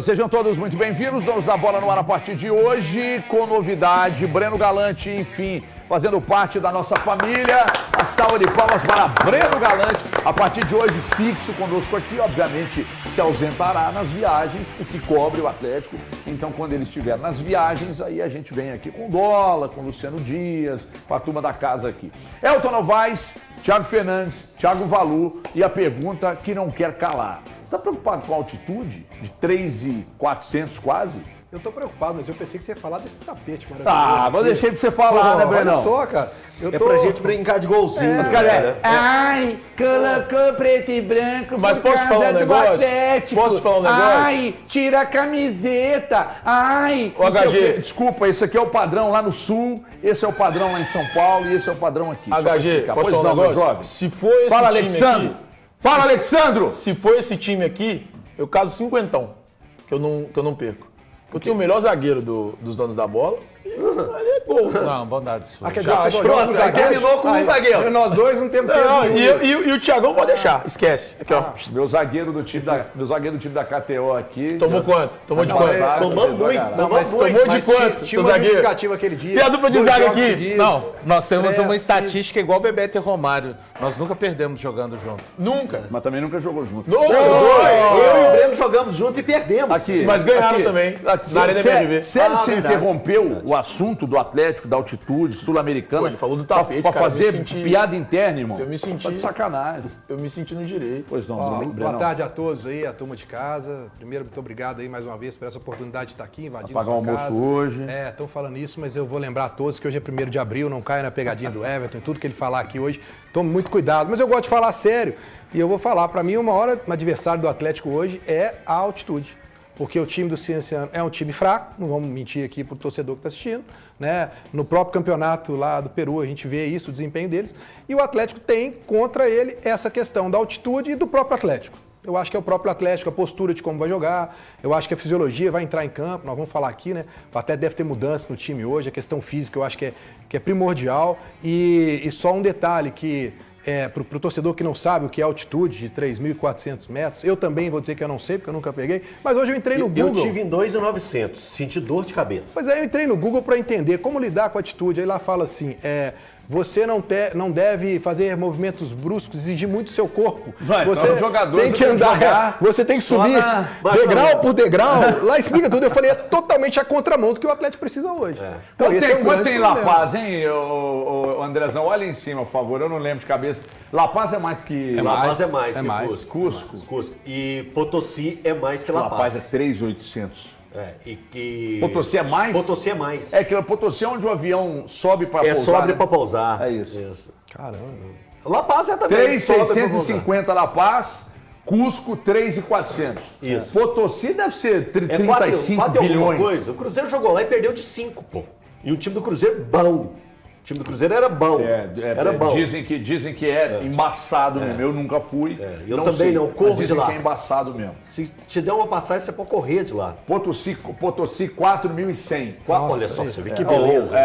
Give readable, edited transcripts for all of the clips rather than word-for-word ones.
Sejam todos muito bem-vindos, donos da bola no ar a partir de hoje, com novidade, Breno Galante, enfim, fazendo parte da nossa família. A salva de palmas para Breno Galante, a partir de hoje fixo conosco aqui, obviamente se ausentará nas viagens, porque cobre o Atlético, então quando ele estiver nas viagens, aí a gente vem aqui com Dola, com Luciano Dias, com a turma da casa aqui. Elton Novaes, Thiago Fernandes, Thiago Valu e a pergunta que não quer calar. Você está preocupado com a altitude de 3.400 quase? Eu tô preocupado, mas eu pensei que você ia falar desse tapete maravilhoso. Ah, mas deixei pra você falar, né, Brenão? Olha só, cara. Pra gente brincar de golzinho. Mas, cara, ai, colocou preto e branco. Mas posso te falar um negócio? Posso te falar um negócio? Ai, tira a camiseta. Ai, o HG. Desculpa, esse aqui é o padrão lá no Sul, esse é o padrão lá em São Paulo e esse é o padrão aqui. HG, posso falar um negócio? Jovem? Se for esse Fala, time Alexandro. aqui... Fala, Alexandro! Se for esse time aqui, eu caso cinquentão, que eu não perco. Eu tenho o melhor zagueiro dos donos da bola e ali é gol. Não, bondade sua. Pronto, aí terminou com um zagueiro. Nós dois não temos peso E o Thiagão pode deixar, esquece. Aqui, ó. Meu zagueiro do time da KTO aqui. Tomou quanto? Tomou de quanto? Tomamos muito. Tomou de quanto, seu zagueiro? Aquele dia. E a dupla de zaga aqui? Não, nós temos uma estatística igual Bebeto e Romário. Nós nunca perdemos jogando junto. Nunca. Mas também nunca jogou junto. Eu e o Breno jogamos junto e perdemos. Aqui, mas ganharam também. Na Arena MRV. Sério que você interrompeu o assunto do Atlético, da altitude sul-americana? Ele falou do tapete, pra cara, fazer piada interna, irmão? Eu me senti... Tá de sacanagem. Eu me senti no direito. Pois não, boa tarde a todos aí, a turma de casa. Primeiro, muito obrigado aí mais uma vez por essa oportunidade de estar aqui invadindo pagar o almoço hoje. Estão falando isso, mas eu vou lembrar a todos que hoje é 1º de abril, não caia na pegadinha do Everton, tudo que ele falar aqui hoje, tome muito cuidado. Mas eu gosto de falar sério e eu vou falar, para mim, um adversário do Atlético hoje é a altitude. Porque o time do Cienciano é um time fraco, não vamos mentir aqui para o torcedor que está assistindo, né? No próprio campeonato lá do Peru a gente vê isso, o desempenho deles, e o Atlético tem contra ele essa questão da altitude e do próprio Atlético. Eu acho que é o próprio Atlético, a postura de como vai jogar, eu acho que a fisiologia vai entrar em campo, nós vamos falar aqui, né? O Atlético deve ter mudança no time hoje, a questão física eu acho que é primordial, e só um detalhe que... para o torcedor que não sabe o que é altitude de 3.400 metros, eu também vou dizer que eu não sei, porque eu nunca peguei, mas hoje eu entrei no Google. Eu tive em 2.900, senti dor de cabeça. Pois é, eu entrei no Google para entender como lidar com a altitude, aí lá fala assim, você não deve fazer movimentos bruscos, exigir muito do seu corpo. Você jogador tem que andar, você tem que subir degrau por degrau. Lá explica tudo. Eu falei, é totalmente a contramão do que o Atlético precisa hoje. Então, quanto tem La Paz, hein, ô Andrezão? Olha em cima, por favor, eu não lembro de cabeça. La Paz é mais que... La Paz é mais que Cusco. E Potosí é mais que La Paz. La Paz é 3.800. Potosí é mais? Potosí é mais. É que Potosí é onde o avião sobe para pousar. Sobe para pousar. É isso. Caramba. La Paz é também. 3.650 La Paz, Cusco 3.400. Isso. Potosí deve ser 35 bilhões. Coisa. O Cruzeiro jogou lá e perdeu de 5, pô. E o time do Cruzeiro bom. O time do Cruzeiro era bom. Era bom. Dizem que é embaçado mesmo. Eu nunca fui. Eu não também sei, não. Corro de lá. Que é embaçado mesmo. Se te der uma passagem, você pode correr de lá. Potosí 4.100. Olha só, você vê que beleza.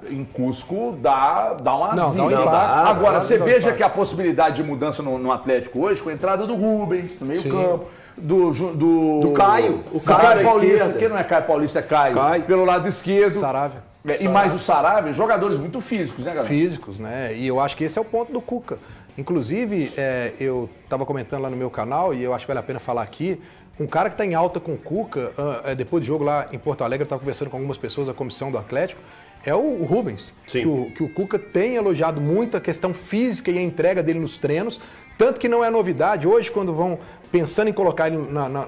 Em Cusco dá uma zinha. Agora, você veja que a possibilidade de mudança no Atlético hoje, com a entrada do Rubens no meio campo, do Caio. O Caio Paulista, que não é Caio Paulista, é Caio. Pelo lado esquerdo. Saravia. E mais o Saravia, jogadores muito físicos, né, galera? Físicos, né? E eu acho que esse é o ponto do Cuca. Inclusive, eu estava comentando lá no meu canal, e eu acho que vale a pena falar aqui, um cara que está em alta com o Cuca, depois do jogo lá em Porto Alegre, eu estava conversando com algumas pessoas da comissão do Atlético, é o Rubens. Sim. Que o Cuca tem elogiado muito a questão física e a entrega dele nos treinos, tanto que não é novidade. Hoje, quando vão pensando em colocar ele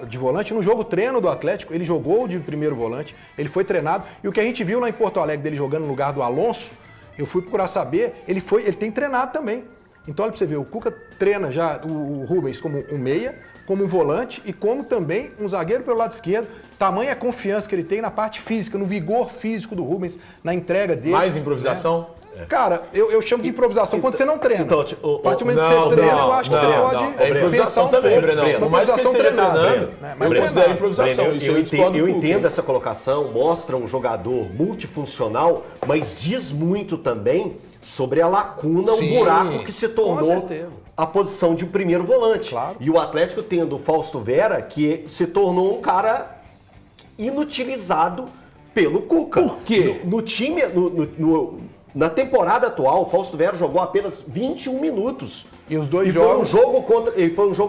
de volante, no jogo treino do Atlético, ele jogou de primeiro volante, ele foi treinado, e o que a gente viu lá em Porto Alegre dele jogando no lugar do Alonso, eu fui procurar saber, ele tem treinado também. Então, olha pra você ver, o Cuca treina já o Rubens como um meia, como um volante e como também um zagueiro pelo lado esquerdo. Tamanha confiança que ele tem na parte física, no vigor físico do Rubens, na entrega dele. Mais improvisação? Né? Cara, eu chamo de improvisação quando você não treina. Então, a partir do momento que você treina, eu acho que você pode é improvisação também, Brenão. Por mais que você esteja treinando, eu considero improvisação. Eu entendo essa colocação, mostra um jogador multifuncional, mas diz muito também sobre a lacuna, o buraco que se tornou a posição de primeiro volante. Claro. E o Atlético tendo o Fausto Vera, que se tornou um cara inutilizado pelo Cuca. Por quê? No time, na temporada atual, o Fausto Vera jogou apenas 21 minutos. E os dois Foi um jogo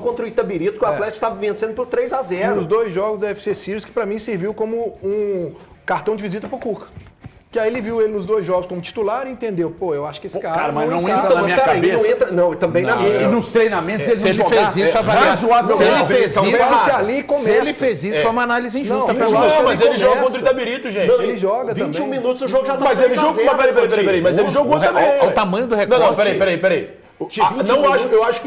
contra o Itabirito que o Atlético estava vencendo por 3-0. E os 2 jogos do FC Sirius que pra mim serviu como um cartão de visita pro Cuca. Que aí ele viu ele nos 2 jogos como titular e entendeu, pô, eu acho que esse cara mas não encaixa. entra na minha cabeça. Também na minha. E nos treinamentos ele Se não ele jogar, fez isso, razoavelmente. se ele fez Então, isso, vai até ali e começa. se ele fez isso, foi uma análise injusta Não, pelo não, lado. Não, mas ele começa. joga contra o Itabirito, gente. Ele joga 21 também. minutos o jogo já estava Mas ele jogou. Peraí. Mas ele jogou também. Olha o tamanho do recorte. Não, peraí.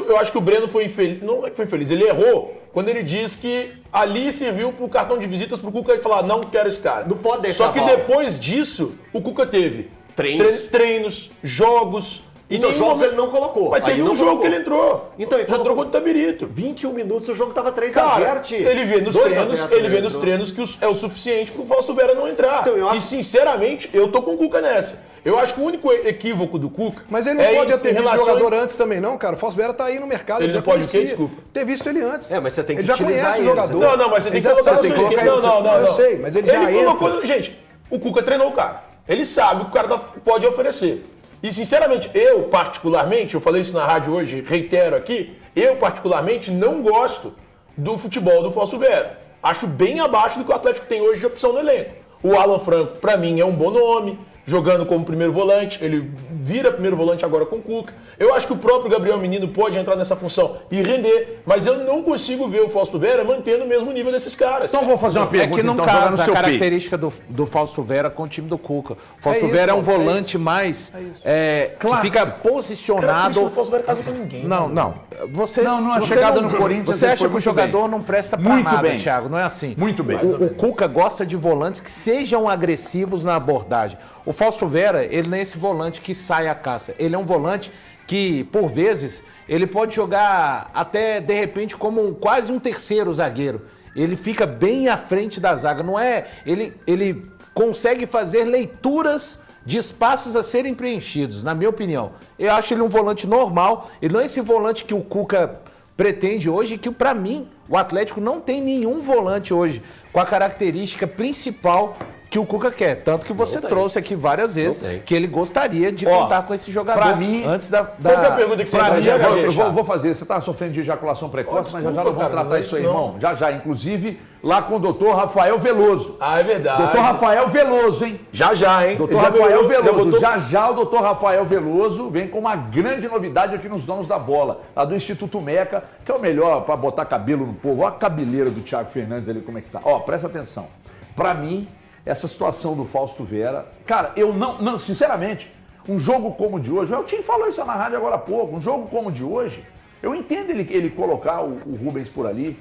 Eu acho que o Breno foi infeliz. Não é que foi infeliz, ele errou quando ele diz que ali serviu pro cartão de visitas pro Cuca e falar, não quero esse cara. Não pode deixar Só que a bola. depois disso, o Cuca teve Treinos. jogos. Então, nenhum jogos momento- ele não colocou. Mas Aí teve não um jogo colocou. que ele entrou. Então, ele já entrou colocou. contra o Itabirito. 21 minutos o jogo tava 3-0, Cara, Tite. ele vê nos 2-0, treinos, que é o suficiente pro Fausto Vera não entrar. Então, eu acho- E sinceramente, eu tô com o Cuca nessa. Eu acho que o único equívoco do Cuca. Mas ele não pode ter visto relação- jogador antes também, não, cara. O Fausto Vera tá aí no mercado. Ele já não pode o quê? conhecia. Desculpa. Ter visto ele antes. É, mas você tem que ele já utilizar conhece o ele. jogador. Não, mas você tem que Ele já colocar sabe, no seu tem que esquema. colocar Não. Eu sei, mas ele já colocou. entra. Gente, o Cuca treinou o cara. Ele sabe o que o cara pode oferecer. E, sinceramente, eu, particularmente, eu falei isso na rádio hoje, reitero aqui, eu, particularmente, não gosto do futebol do Fausto Vera. Acho bem abaixo do que o Atlético tem hoje de opção no elenco. O Alan Franco, pra mim, é um bom nome, jogando como primeiro volante, ele vira primeiro volante agora com o Cuca. Eu acho que o próprio Gabriel Menino pode entrar nessa função e render, mas eu não consigo ver o Fausto Vera mantendo o mesmo nível desses caras. Então vou fazer uma É pergunta, que não então, jogando casa no a seu peito. característica do Fausto Vera com o time do Cuca. O Fausto isso, Vera é um Paulo, volante mais que Classe. fica Cara, posicionado. o Fausto Vera casa com ninguém. Não. Você, Não, a você chegada no Corinthians Você ele acha foi que o muito jogador bem. não presta pra Muito nada, bem. Thiago? Não é assim. Muito bem. O Cuca gosta de volantes que sejam agressivos na abordagem. O Fausto Vera, ele não é esse volante que sai à caça. Ele é um volante que, por vezes, ele pode jogar até, de repente, como quase um terceiro zagueiro. Ele fica bem à frente da zaga. Não é... Ele consegue fazer leituras de espaços a serem preenchidos, na minha opinião. Eu acho ele um volante normal. Ele não é esse volante que o Cuca pretende hoje, que pra mim, o Atlético não tem nenhum volante hoje com a característica principal que o Cuca quer. Tanto que você trouxe aqui várias vezes que ele gostaria de contar com esse jogador pra mim, antes da... Qual que é a pergunta que você Pra vai mim, fazer, eu gente? vou fazer. Você está sofrendo de ejaculação precoce, mas já desculpa, nós vamos cara, tratar não é isso aí, isso, irmão. Já. Inclusive, lá com o doutor Rafael Veloso. Ah, é verdade. Doutor Rafael Veloso, hein? Já, hein? Doutor Ele já Rafael botou- Veloso. Já o doutor Rafael Veloso vem com uma grande novidade aqui nos Donos da Bola, lá do Instituto Meca, que é o melhor para botar cabelo no povo. Olha a cabeleira do Thiago Fernandes ali, como é que tá. Ó, presta atenção. Para mim, essa situação do Fausto Vera, cara, eu não, sinceramente, um jogo como o de hoje, o Tim falou isso na rádio agora há pouco, um jogo como o de hoje, eu entendo ele colocar o Rubens por ali,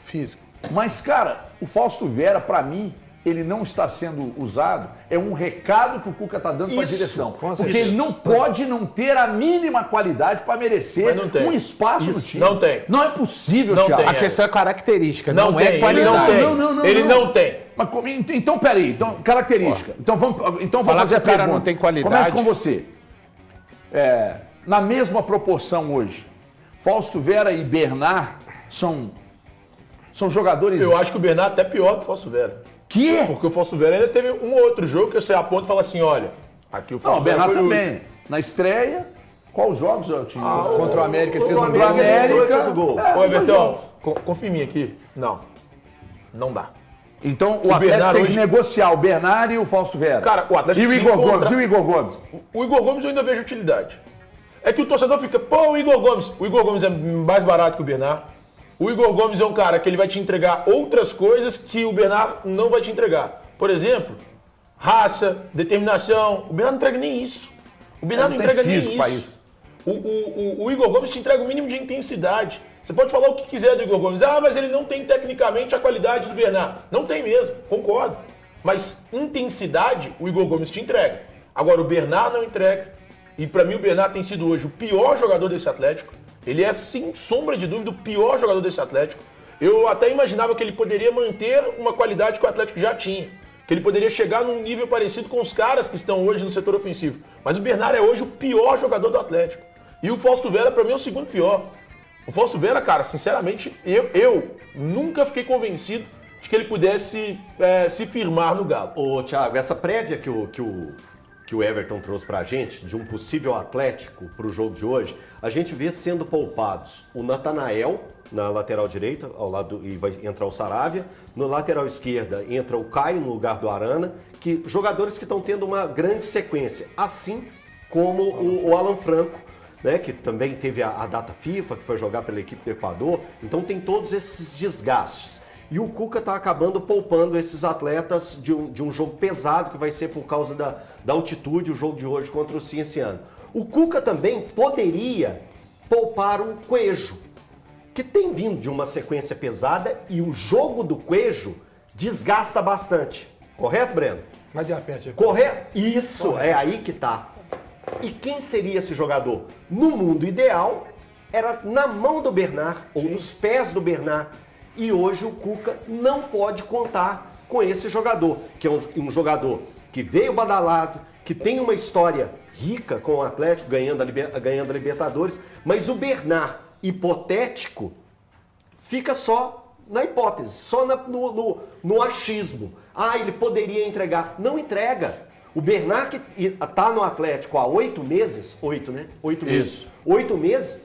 Físico. mas, cara, o Fausto Vera, pra mim, ele não está sendo usado, é um recado que o Cuca está dando para a Isso, direção. com Porque certeza. ele não pode não ter a mínima qualidade para merecer Mas não tem. um espaço no Isso, time. não tem. Não é possível, Não Thiago. tem. A questão é característica, Não não, tem, é ele qualidade. não tem. Não, Ele não tem. Mas então, peraí, então, característica. Então vamos Falar fazer que a o cara pergunta. não tem qualidade. Começa com você. Na mesma proporção hoje, Fausto Vera e Bernard são jogadores... Eu acho que o Bernardo é até pior que o Fausto Vera. Que? Porque o Fausto Vera ainda teve um outro jogo que você aponta e fala assim, olha, aqui o Não, Fausto o Vera Bernard foi o também. Na estreia, qual jogos eu tinha? Contra o América, ele fez um Contra o gol. América, ele entrou e fez o gol. Ô, Everton, confia em mim aqui. Não dá. Então o Atlético Bernard tem que hoje- negociar o Bernard e o Fausto Vera. Cara, o Atlético E o se Igor encontra- Gomes? E o Igor Gomes? O Igor Gomes eu ainda vejo utilidade. É que o torcedor fica, pô, o Igor Gomes é mais barato que o Bernard. O Igor Gomes é um cara que ele vai te entregar outras coisas que o Bernard não vai te entregar. Por exemplo, raça, determinação. O Bernard não entrega nem isso. O Bernard não não tem entrega nem físico pra isso. O Igor Gomes te entrega o mínimo de intensidade. Você pode falar o que quiser do Igor Gomes. Ah, mas ele não tem tecnicamente a qualidade do Bernard. Não tem mesmo, concordo. Mas intensidade, o Igor Gomes te entrega. Agora, o Bernard não entrega. E pra mim, o Bernard tem sido hoje o pior jogador desse Atlético. Ele é, sem sombra de dúvida, o pior jogador desse Atlético. Eu até imaginava que ele poderia manter uma qualidade que o Atlético já tinha. Que ele poderia chegar num nível parecido com os caras que estão hoje no setor ofensivo. Mas o Bernard é hoje o pior jogador do Atlético. E o Fausto Vera, pra mim, é o segundo pior. O Fausto Vera, cara, sinceramente, eu nunca fiquei convencido de que ele pudesse se firmar no Galo. Ô, Thiago, essa prévia que o Everton trouxe pra gente, de um possível Atlético pro jogo de hoje, a gente vê sendo poupados o Natanael na lateral direita, ao lado e vai entrar o Saravia. No lateral esquerda entra o Caio no lugar do Arana, que jogadores que estão tendo uma grande sequência, assim como o Alan Franco, né, que também teve a data FIFA, que foi jogar pela equipe do Equador. Então tem todos esses desgastes. E o Cuca está acabando poupando esses atletas de um jogo pesado, que vai ser por causa da altitude, o jogo de hoje contra o Cienciano. O Cuca também poderia poupar o Coelho, que tem vindo de uma sequência pesada, e o jogo do Coelho desgasta bastante. Correto, Breno? Mas e a pente? Correto? Isso, é aí que tá. E quem seria esse jogador? No mundo ideal, era na mão do Bernard, ou nos pés do Bernard. E hoje o Cuca não pode contar com esse jogador, que é um jogador que veio badalado, que tem uma história rica com o Atlético, ganhando a Libertadores, mas o Bernard, hipotético, fica só na hipótese, só no achismo. Ah, ele poderia entregar. Não entrega. O Bernard, que está no Atlético há 8 meses, 8, né? 8 meses. Isso. 8 meses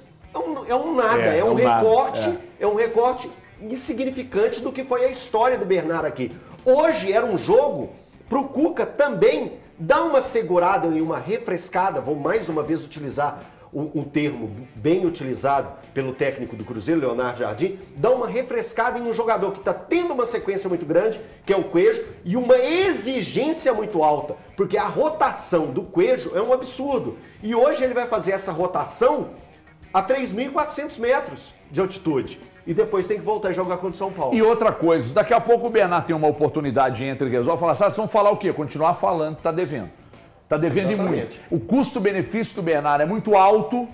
é um nada, é um recorte, é um recorte insignificante do que foi a história do Bernard aqui. Hoje era um jogo pro Cuca também dar uma segurada e uma refrescada, vou mais uma vez utilizar um termo bem utilizado pelo técnico do Cruzeiro, Leonardo Jardim, dar uma refrescada em um jogador que está tendo uma sequência muito grande, que é o Coelho, e uma exigência muito alta, porque a rotação do Coelho é um absurdo. E hoje ele vai fazer essa rotação a 3.400 metros de altitude. E depois tem que voltar a jogar contra o São Paulo. E outra coisa, daqui a pouco o Bernard tem uma oportunidade, entra e resolve, fala, vocês vão falar o quê? Continuar falando que tá devendo. Tá devendo e muito. O custo-benefício do Bernard é muito alto,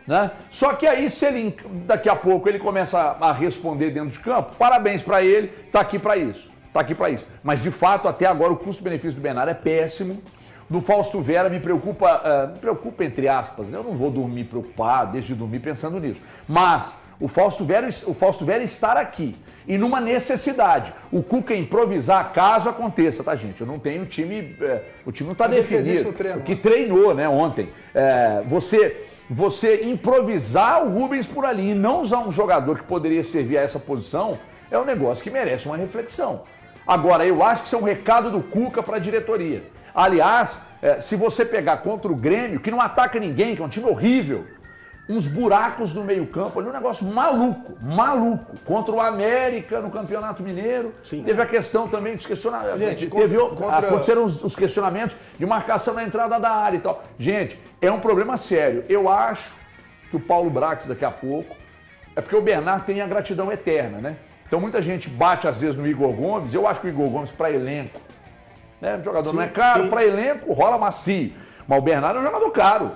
né? Só que aí, se ele, daqui a pouco, ele começa a responder dentro de campo, parabéns pra ele, tá aqui pra isso. Mas, de fato, até agora, o custo-benefício do Bernard é péssimo. Do Fausto Vera me preocupa entre aspas, eu não vou dormir preocupado, deixo de dormir pensando nisso. Mas o Fausto Vera estar aqui e numa necessidade. O Cuca improvisar caso aconteça, tá, gente? Eu não tenho time, o time não está definido. O que treinou, né, ontem. Você improvisar o Rubens por ali e não usar um jogador que poderia servir a essa posição é um negócio que merece uma reflexão. Agora, eu acho que isso é um recado do Cuca para a diretoria. Aliás, se você pegar contra o Grêmio, que não ataca ninguém, que é um time horrível, uns buracos no meio-campo, ali um negócio maluco. Contra o América no Campeonato Mineiro. Sim. Teve a questão também dos questionamentos. Aconteceram os questionamentos de marcação na entrada da área e tal. Gente, é um problema sério. Eu acho que o Paulo Brax, daqui a pouco, é porque o Bernard tem a gratidão eterna, né? Então muita gente bate às vezes no Igor Gomes. Eu acho que o Igor Gomes, para elenco, né? O jogador não é caro, para elenco rola macio. Mas o Bernardo é um jogador caro.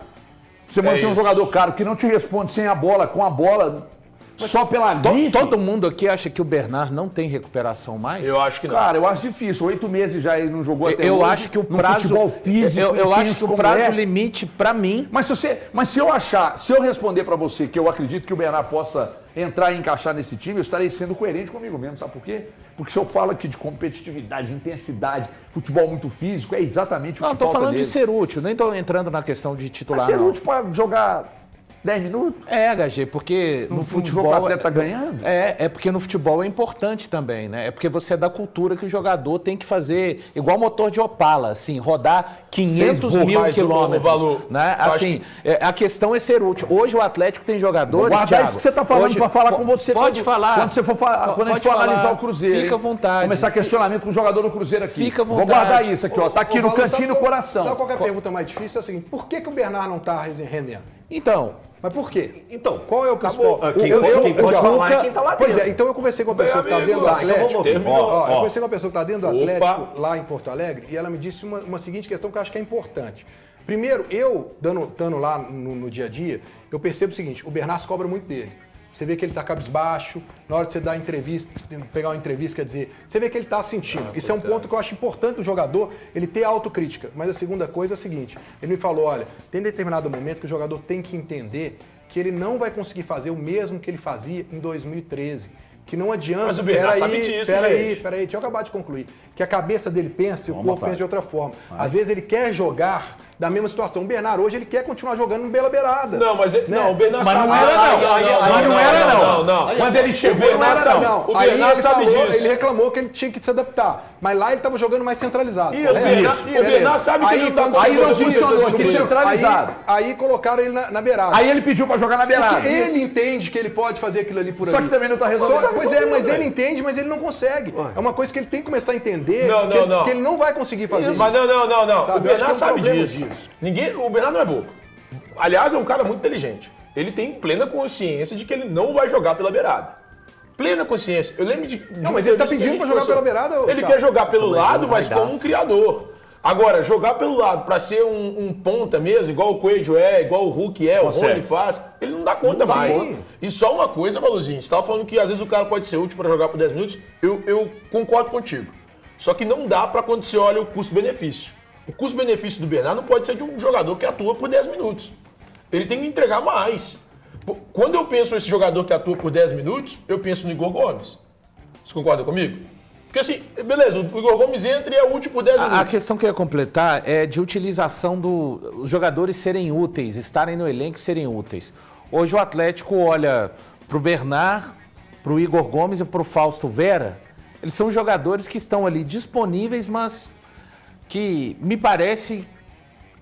Você mantém um jogador caro que não te responde sem a bola, com a bola, só pela grife. Todo mundo aqui acha que o Bernard não tem recuperação mais? Eu acho que não. Cara, eu acho difícil. 8 meses já ele não jogou até eu hoje. Acho que o prazo, futebol físico. Eu acho que o prazo limite para mim. Mas se eu responder para você que eu acredito que o Bernard possa entrar e encaixar nesse time, eu estarei sendo coerente comigo mesmo, sabe por quê? Porque se eu falo aqui de competitividade, de intensidade, futebol muito físico, é exatamente o que falta dele. Não, tô falando de ser útil, nem tô entrando na questão de titular. Mas ser útil para jogar 10 minutos? HG, porque no futebol... O atleta tá ganhando? É porque no futebol é importante também, né? É porque você é da cultura que o jogador tem que fazer igual motor de Opala, assim, rodar 500 mil quilômetros. Valor. Né? Assim, a questão é ser útil. Hoje o Atlético tem jogadores, guardar Thiago, isso que você tá falando para falar com você. Pode falar. Quando a gente for analisar o Cruzeiro. Fica à vontade. Começar questionamento com o jogador do Cruzeiro aqui. Fica à vontade. Vou guardar isso aqui, ó. Tá aqui no cantinho do coração. Só qualquer pergunta mais difícil é o seguinte: por que o Bernard não tá rendendo? Então... Mas por quê? Então, qual é o principal? Quem pode falar é quem tá lá dentro. Pois é, então eu conversei com uma pessoa que está dentro do Atlético. Eu conversei com uma pessoa que está dentro do Atlético, lá em Porto Alegre, e ela me disse uma seguinte questão que eu acho que é importante. Primeiro, estando lá no dia a dia, eu percebo o seguinte: o Bernard cobra muito dele. você vê que ele tá cabisbaixo, na hora de você dar entrevista, pegar uma entrevista, quer dizer, você vê que ele tá sentindo. Isso é um ponto que eu acho importante do jogador, ele ter autocrítica. Mas a segunda coisa é a seguinte, ele me falou, olha, tem determinado momento que o jogador tem que entender que ele não vai conseguir fazer o mesmo que ele fazia em 2013. Que não adianta. Mas o Bernard sabe disso, peraí, gente. deixa eu acabar de concluir. Que a cabeça dele pensa e o corpo pensa de outra forma. Às vezes ele quer jogar da mesma situação. O Bernard hoje ele quer continuar jogando no Bela Beirada. Não, mas não, o Bernard Mas sabe. não era não. Quando ele chegou, o Bernard sabe. O Aí Bernard ele sabe falou, disso. ele reclamou que ele tinha que se adaptar. Mas lá ele estava jogando mais centralizado. O Bernard sabe que ele não tá Aí não conseguindo funcionou, fazer que isso. centralizado. Aí colocaram ele na beirada. Aí ele pediu pra jogar na beirada. Porque ele entende que ele pode fazer aquilo ali por ali. Só que também não tá resolvendo. Pois é, mas ele entende, mas ele não consegue. É uma coisa que ele tem que começar a entender que ele não vai conseguir fazer. Mas não. Sabe, O Bernard eu acho que é um sabe problema disso. O Bernard não é bobo. Aliás, é um cara muito inteligente. Ele tem plena consciência de que ele não vai jogar pela beirada. Plena consciência. Eu lembro de. Não, mas ele tá pedindo pra jogar pela beirada. Ele quer jogar pelo lado, mas como um criador. Agora, jogar pelo lado pra ser um ponta mesmo, igual o Coelho é, igual o Hulk é, o Rony faz, ele não dá conta mais. E só uma coisa, Maluzinho, você tava falando que às vezes o cara pode ser útil pra jogar por 10 minutos, eu concordo contigo. Só que não dá pra quando você olha o custo-benefício. O custo-benefício do Bernard não pode ser de um jogador que atua por 10 minutos. Ele tem que entregar mais. Quando eu penso nesse jogador que atua por 10 minutos, eu penso no Igor Gomes. Você concorda comigo? Porque assim, beleza, o Igor Gomes entra e é útil por 10 minutos. A questão que eu ia completar é de utilização dos jogadores serem úteis, estarem no elenco e serem úteis. Hoje o Atlético olha pro Bernard, pro Igor Gomes e pro Fausto Vera. Eles são jogadores que estão ali disponíveis, mas que me parece,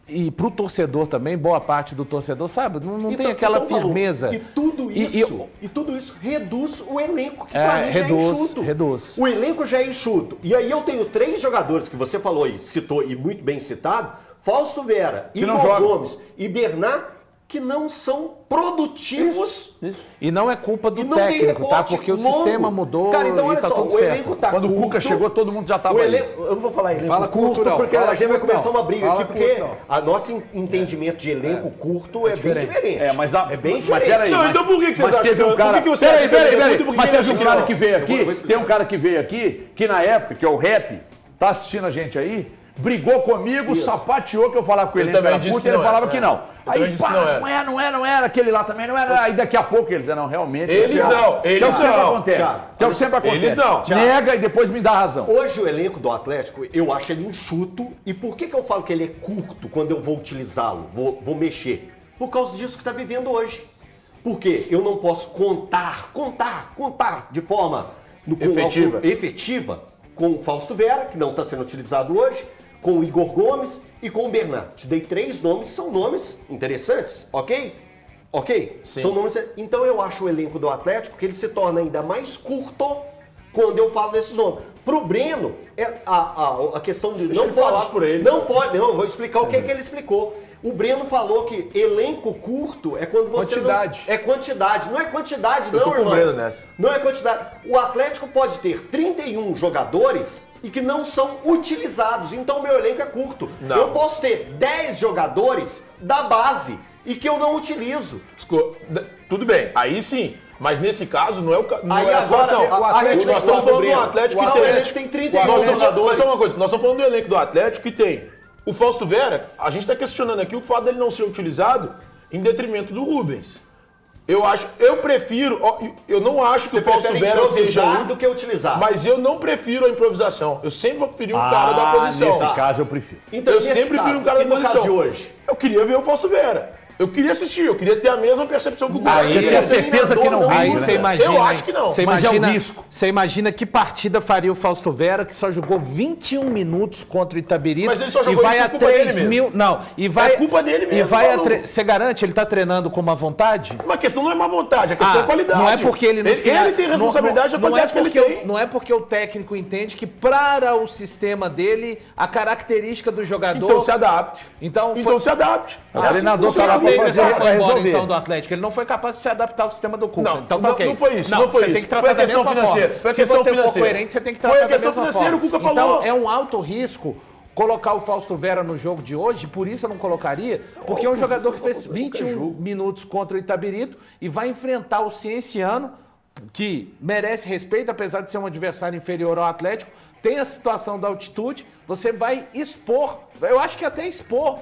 e pro torcedor também, boa parte do torcedor, sabe, não tem aquela firmeza. E tudo isso reduz o elenco, que pra mim reduz, já é enxuto. reduz. O elenco já é enxuto. E aí eu tenho 3 jogadores que você falou e citou, e muito bem citado, Fausto Vera, Igor Gomes e Bernard, que não são produtivos. Isso. E não é culpa do E não tem técnico, tá? recorte Porque o longo. sistema mudou Cara, então e olha tá só, tudo o certo. elenco tá Quando o curto. Cuca chegou, todo mundo já tava O aí. elenco, eu não vou falar elenco Fala curto, não, porque fala a gente vai curto começar não. uma briga Fala aqui, porque curto não. a nosso entendimento de elenco curto é bem diferente. Mas bem mas diferente. peraí, Não, então por que vocês mas acham teve que- um cara... por que você acha que ele é muito, por que Mas ele teve acha um que cara não? que veio Eu vou aqui, explicar. tem um cara que veio aqui, que na época, que é o Rap, tá assistindo a gente aí, brigou comigo, sapateou que eu falava com ele, também era disse puta, que ele não falava era. que não. Eu Aí, também disse que não era. não era, aquele lá também não era. Aí daqui a pouco eles não, realmente. Eles não, Que é o eles que sempre não. acontece. Que é o que sempre acontece. Eles não. Nega e depois me dá razão. Hoje o elenco do Atlético, eu acho ele enxuto. E por que eu falo que ele é curto quando eu vou utilizá-lo, vou mexer? Por causa disso que está vivendo hoje. Porque eu não posso contar de forma efetiva com o Fausto Vera, que não está sendo utilizado hoje, com o Igor Gomes e com o Bernard. Te dei 3 nomes, são nomes interessantes, ok? Ok? Sim. São nomes. Então eu acho o elenco do Atlético que ele se torna ainda mais curto quando eu falo desses nomes. Pro Breno, a questão de Deixa não ele pode. falar por ele. Não pode, não, eu vou explicar o que é que ele explicou. O Breno falou que elenco curto é quando você. Quantidade. É quantidade. Não é quantidade, Eu não, tô com o irmão. Breno nessa. Não é quantidade. O Atlético pode ter 31 jogadores e que não são utilizados. Então o meu elenco é curto. Não. Eu posso ter 10 jogadores da base e que eu não utilizo. Tudo bem, aí sim. Mas nesse caso não é, não Aí é a agora, situação. o Atlético Nós estamos falando do Atlético que o tem. Atlético tem 31 Nós jogadores. só uma coisa, nós estamos falando do elenco do Atlético que tem o Fausto Vera. A gente está questionando aqui o fato dele não ser utilizado em detrimento do Rubens. Eu prefiro, eu não acho que Você o Fausto prefere Vera seja improvisar do que utilizar. mas eu não prefiro a improvisação. Eu sempre vou preferir um cara da posição. Nesse caso eu prefiro. Então, eu nesse sempre caso, prefiro um cara e da no posição. caso de hoje? Eu queria ver o Fausto Vera. Eu queria assistir, eu queria ter a mesma percepção que o cara. Você tem certeza que não Aí rende, você né? imagina, Eu acho que não. Você Mas é o imagina, risco. você imagina que partida faria o Fausto Vera, que só jogou 21 minutos contra o Itabirito. Mas ele só e jogou vai isso a por culpa 3 dele mil. mesmo. Não, e vai. É culpa dele mesmo, E vai a maluco. Você garante? Ele tá treinando com uma vontade? Mas a questão não é má vontade, a questão é qualidade. Não é porque ele não Ele tem responsabilidade da qualidade que ele tem. Não é porque o técnico entende que para o sistema dele, a característica do jogador. Então se adapte. Então se adapte. O treinador funciona tá lá a pra vida. fazer, Ele pra foi embora, resolver. então, do Atlético. Ele não foi capaz de se adaptar ao sistema do Cuca. Não, Então tá ok. não foi isso, não Não, foi você isso. tem que tratar Foi a da questão mesma financeira, forma. foi a Se questão você for financeira. coerente, você tem que Foi tratar a da questão mesma financeira, forma. o Cuca falou. Então, é um alto risco colocar o Fausto Vera no jogo de hoje, por isso eu não colocaria, porque é um jogador que fez 21 minutos contra o Itabirito e vai enfrentar o Cienciano, que merece respeito, apesar de ser um adversário inferior ao Atlético. Tem a situação da altitude, você vai expor, eu acho que até expor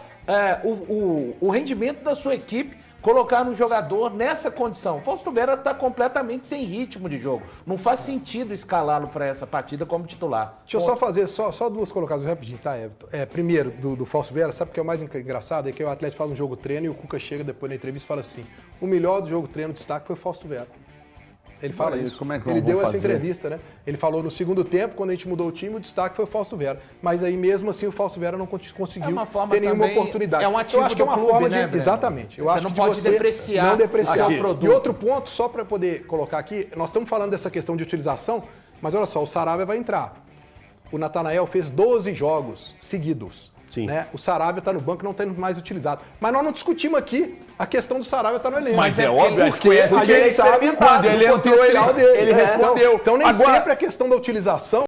o rendimento da sua equipe, colocar no jogador nessa condição. Fausto Vera está completamente sem ritmo de jogo. Não faz sentido escalá-lo para essa partida como titular. Deixa eu só fazer só duas colocações rapidinho, tá, Everton? Primeiro, do Fausto Vera, sabe o que é o mais engraçado? É que o Atlético faz um jogo treino e o Cuca chega depois na entrevista e fala assim: o melhor do jogo treino, destaque, foi o Fausto Vera. Ele fala isso. Como é que ele deu essa fazer? entrevista, né? Ele falou no segundo tempo, quando a gente mudou o time, o destaque foi o Fausto Vera. Mas aí mesmo assim o Fausto Vera não conseguiu uma forma ter nenhuma também, oportunidade. é um ativo eu acho que é do uma clube, forma né, de. Breno? Exatamente. Eu Você acho não que pode você depreciar não depreciar. seu produto. E outro ponto, só para poder colocar aqui, nós estamos falando dessa questão de utilização, mas olha só, o Saravia vai entrar. O Natanael fez 12 jogos seguidos. Sim. Né? O Saravia está no banco, não está mais utilizado. Mas nós não discutimos aqui a questão do Saravia estar no elenco. Mas é óbvio, a gente porque conhece a que ele gente sabe quando ele o entrou, potencial dele. ele respondeu. Então nem Agora, sempre a questão da utilização